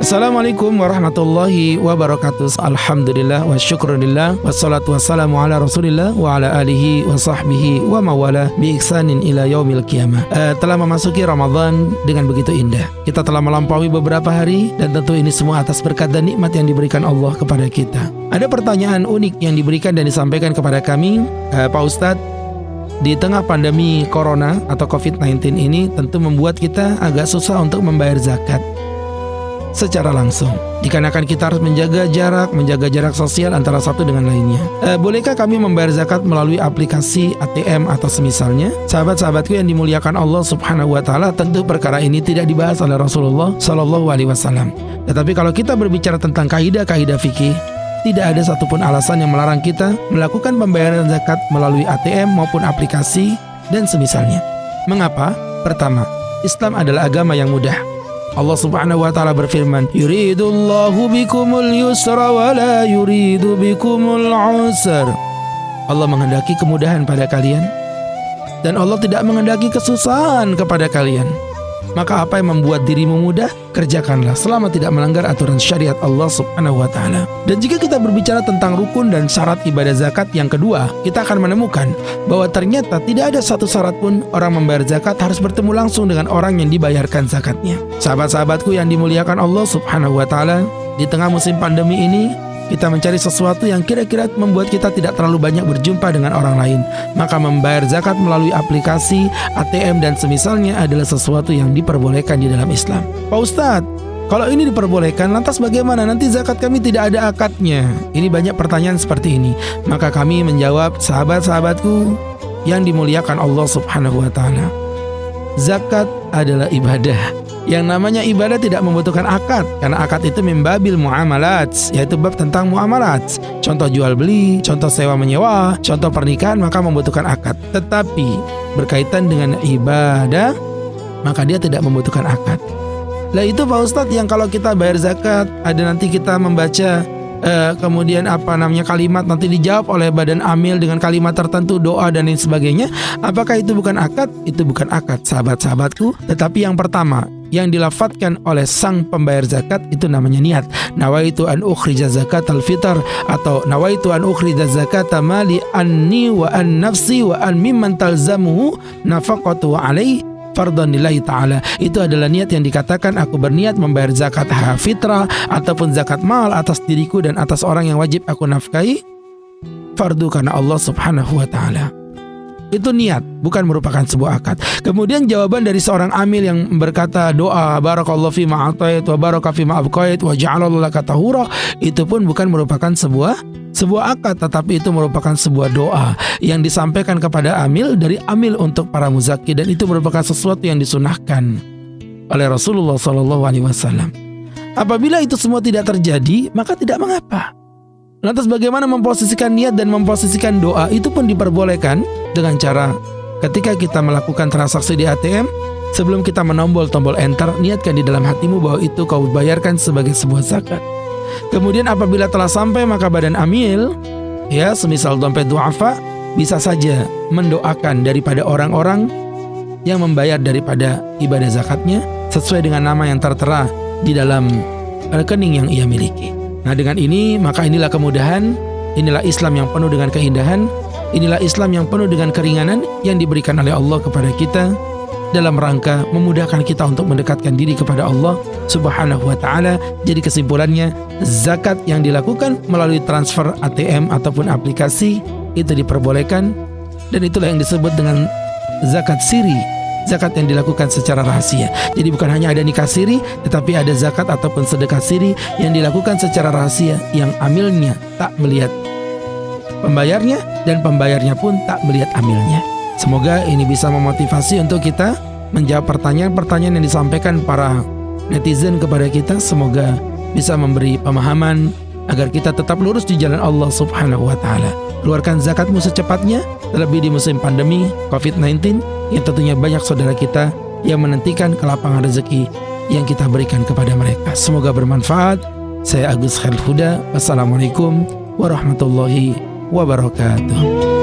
Assalamualaikum warahmatullahi wabarakatuh. Alhamdulillah wa syukurillah wassalatu wassalamu ala rasulillah wa ala alihi wa sahbihi wa mawala bi ihsanin ila yaumil qiyamah. Telah memasuki Ramadan dengan begitu indah. Kita telah melampaui beberapa hari dan tentu ini semua atas berkat dan nikmat yang diberikan Allah kepada kita. Ada pertanyaan unik yang diberikan dan disampaikan kepada kami, Pak Ustadz. Di tengah pandemi Corona atau COVID-19 ini tentu membuat kita agak susah untuk membayar zakat secara langsung, dikarenakan kita harus menjaga jarak sosial antara satu dengan lainnya. Bolehkah kami membayar zakat melalui aplikasi ATM atau semisalnya? Sahabat-sahabatku yang dimuliakan Allah Subhanahu wa taala, tentu perkara ini tidak dibahas oleh Rasulullah Shallallahu alaihi wasallam. Tetapi kalau kita berbicara tentang kaidah-kaidah fikih, tidak ada satupun alasan yang melarang kita melakukan pembayaran zakat melalui ATM maupun aplikasi dan semisalnya. Mengapa? Pertama, Islam adalah agama yang mudah. Allah Subhanahu wa taala berfirman, "Yuridullahu bikumul yusra wa la yuridu bikumul usra." Allah menghendaki kemudahan pada kalian dan Allah tidak menghendaki kesusahan kepada kalian. Maka apa yang membuat dirimu mudah, kerjakanlah selama tidak melanggar aturan syariat Allah Subhanahu wa taala. Dan jika kita berbicara tentang rukun dan syarat ibadah zakat yang kedua, kita akan menemukan bahwa ternyata tidak ada satu syarat pun orang membayar zakat harus bertemu langsung dengan orang yang dibayarkan zakatnya. Sahabat-sahabatku yang dimuliakan Allah Subhanahu wa taala, di tengah musim pandemi ini kita mencari sesuatu yang kira-kira membuat kita tidak terlalu banyak berjumpa dengan orang lain. Maka membayar zakat melalui aplikasi, ATM dan semisalnya adalah sesuatu yang diperbolehkan di dalam Islam. Pak Ustadz, kalau ini diperbolehkan, lantas bagaimana nanti zakat kami tidak ada akadnya? Ini banyak pertanyaan seperti ini. Maka kami menjawab, sahabat-sahabatku yang dimuliakan Allah Subhanahu wa taala, zakat adalah ibadah. Yang namanya ibadah tidak membutuhkan akad, karena akad itu membabil muamalat, yaitu bab tentang muamalat. Contoh jual beli, contoh sewa menyewa, contoh pernikahan, maka membutuhkan akad. Tetapi berkaitan dengan ibadah, maka dia tidak membutuhkan akad. Lah itu Pak Ustadz yang kalau kita bayar zakat, ada nanti kita membaca kemudian kalimat nanti dijawab oleh badan amil dengan kalimat tertentu, doa dan lain sebagainya. Apakah itu bukan akad? Itu bukan akad, sahabat-sahabatku. Tetapi yang pertama yang dilafadzkan oleh sang pembayar zakat itu namanya niat. Nawaitu an ukhrija zakatal fitr, atau nawaitu an ukhrija zakata mali anni wa an nafsi wa an mimman talzamuhu nafaqatu alaihi fardhan lillahi ta'ala. Itu adalah niat yang dikatakan aku berniat membayar zakat fitrah ataupun zakat mal atas diriku dan atas orang yang wajib aku nafkahi, fardu karena Allah Subhanahu wa ta'ala. Itu niat, bukan merupakan sebuah akad. Kemudian jawaban dari seorang amil yang berkata doa barakallahu fi ma atait wa baraka fi ma abqait wa ja'alallahu laka tahura, itu pun bukan merupakan sebuah akad, tetapi itu merupakan sebuah doa yang disampaikan kepada amil dari amil untuk para muzaki, dan itu merupakan sesuatu yang disunahkan oleh Rasulullah SAW. Apabila itu semua tidak terjadi, maka tidak mengapa. Lantas bagaimana memposisikan niat dan memposisikan doa? Itu pun diperbolehkan dengan cara ketika kita melakukan transaksi di ATM, sebelum kita menombol tombol enter, niatkan di dalam hatimu bahwa itu kau bayarkan sebagai sebuah zakat. Kemudian apabila telah sampai, maka badan amil, ya semisal dompet du'afa, bisa saja mendoakan daripada orang-orang yang membayar daripada ibadah zakatnya sesuai dengan nama yang tertera di dalam rekening yang ia miliki. Nah, dengan ini maka inilah kemudahan, inilah Islam yang penuh dengan keindahan, inilah Islam yang penuh dengan keringanan yang diberikan oleh Allah kepada kita dalam rangka memudahkan kita untuk mendekatkan diri kepada Allah Subhanahu wa ta'ala. Jadi kesimpulannya, zakat yang dilakukan melalui transfer ATM ataupun aplikasi itu diperbolehkan, dan itulah yang disebut dengan zakat siri, zakat yang dilakukan secara rahasia. Jadi bukan hanya ada nikah siri, tetapi ada zakat ataupun sedekah siri yang dilakukan secara rahasia, yang amilnya tak melihat pembayarnya dan pembayarnya pun tak melihat amilnya. Semoga ini bisa memotivasi untuk kita menjawab pertanyaan-pertanyaan yang disampaikan para netizen kepada kita. Semoga bisa memberi pemahaman agar kita tetap lurus di jalan Allah Subhanahu wa ta'ala. Keluarkan zakatmu secepatnya, terlebih di musim pandemi COVID-19 yang tentunya banyak saudara kita yang menantikan kelapangan rezeki yang kita berikan kepada mereka. Semoga bermanfaat. Saya Agus Khairul Huda. Wassalamualaikum warahmatullahi wabarakatuh.